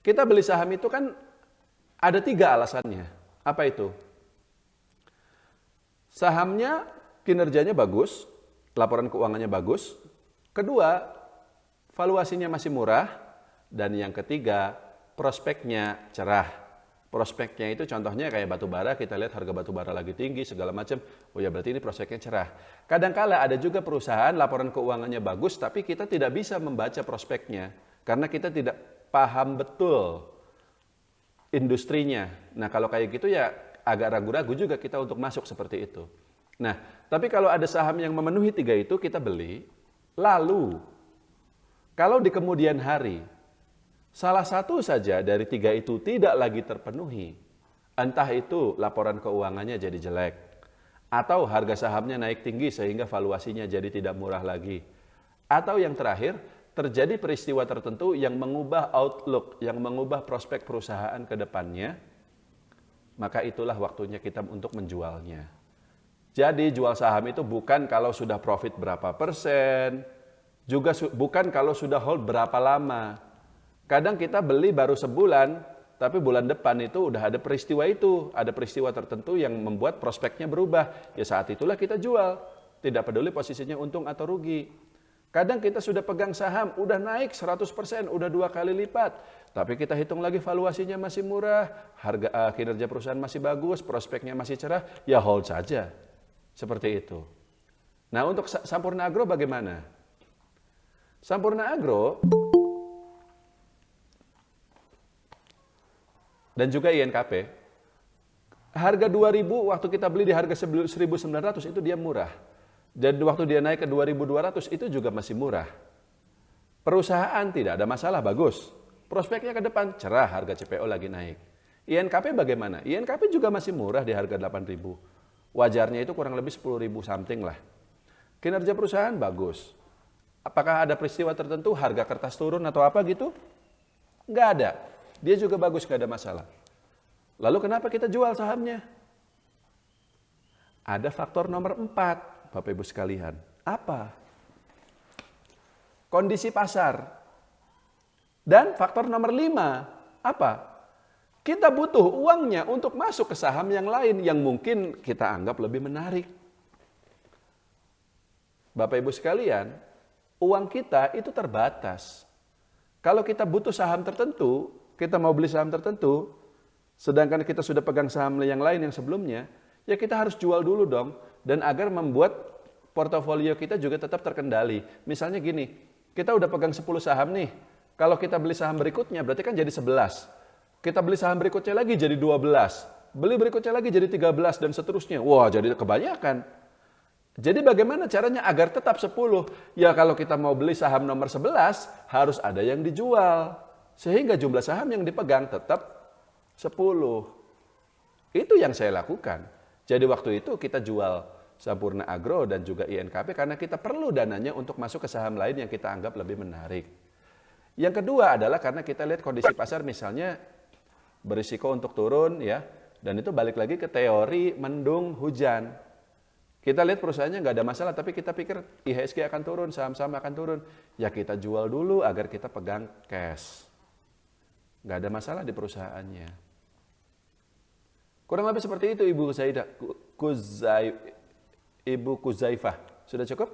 Kita beli saham itu kan ada 3 alasannya. Apa itu? Sahamnya kinerjanya bagus, laporan keuangannya bagus. Kedua, valuasinya masih murah. Dan yang ketiga, prospeknya cerah. Prospeknya itu contohnya kayak batu bara, kita lihat harga batu bara lagi tinggi, segala macam. Oh ya berarti ini prospeknya cerah. Kadangkala ada juga perusahaan laporan keuangannya bagus, tapi kita tidak bisa membaca prospeknya. Karena kita tidak paham betul industrinya. Nah kalau kayak gitu ya agak ragu-ragu juga kita untuk masuk seperti itu. Nah tapi kalau ada saham yang memenuhi 3 itu kita beli. Lalu kalau di kemudian hari salah satu saja dari 3 itu tidak lagi terpenuhi, entah itu laporan keuangannya jadi jelek, atau harga sahamnya naik tinggi sehingga valuasinya jadi tidak murah lagi, atau yang terakhir, terjadi peristiwa tertentu yang mengubah outlook, yang mengubah prospek perusahaan ke depannya, maka itulah waktunya kita untuk menjualnya. Jadi jual saham itu bukan kalau sudah profit berapa persen, juga bukan kalau sudah hold berapa lama. Kadang kita beli baru sebulan, tapi bulan depan itu udah ada peristiwa itu, ada peristiwa tertentu yang membuat prospeknya berubah. Ya saat itulah kita jual, tidak peduli posisinya untung atau rugi. Kadang kita sudah pegang saham, udah naik 100%, udah 2 kali lipat. Tapi kita hitung lagi valuasinya masih murah, harga kinerja perusahaan masih bagus, prospeknya masih cerah, ya hold saja. Seperti itu. Nah untuk Sampurna Agro bagaimana? Sampurna Agro dan juga INKP, harga 2.000 waktu kita beli di harga 1.900 itu dia murah. Dan waktu dia naik ke 2.200 itu juga masih murah. Perusahaan tidak ada masalah, bagus. Prospeknya ke depan, cerah, harga CPO lagi naik. INKP bagaimana? INKP juga masih murah di harga 8.000. Wajarnya itu kurang lebih 10.000 something lah. Kinerja perusahaan bagus. Apakah ada peristiwa tertentu harga kertas turun atau apa gitu? Nggak ada. Dia juga bagus, nggak ada masalah. Lalu kenapa kita jual sahamnya? Ada faktor nomor 4. Bapak Ibu sekalian, apa? Kondisi pasar. Dan faktor nomor 5, apa? Kita butuh uangnya untuk masuk ke saham yang lain yang mungkin kita anggap lebih menarik. Bapak Ibu sekalian, uang kita itu terbatas. Kalau kita butuh saham tertentu, kita mau beli saham tertentu, sedangkan kita sudah pegang saham yang lain yang sebelumnya, ya kita harus jual dulu dong. Dan agar membuat portofolio kita juga tetap terkendali. Misalnya gini, kita udah pegang 10 saham nih. Kalau kita beli saham berikutnya berarti kan jadi 11. Kita beli saham berikutnya lagi jadi 12. Beli berikutnya lagi jadi 13 dan seterusnya. Wah, jadi kebanyakan. Jadi bagaimana caranya agar tetap 10? Ya kalau kita mau beli saham nomor 11, harus ada yang dijual. Sehingga jumlah saham yang dipegang tetap 10. Itu yang saya lakukan. Jadi waktu itu kita jual Sampurna Agro dan juga INKP karena kita perlu dananya untuk masuk ke saham lain yang kita anggap lebih menarik. Yang kedua adalah karena kita lihat kondisi pasar misalnya berisiko untuk turun ya. Dan itu balik lagi ke teori mendung hujan. Kita lihat perusahaannya nggak ada masalah tapi kita pikir IHSG akan turun, saham-saham akan turun. Ya kita jual dulu agar kita pegang cash. Nggak ada masalah di perusahaannya. Kurang lebih seperti itu Ibu Kuzaifah. Sudah cukup?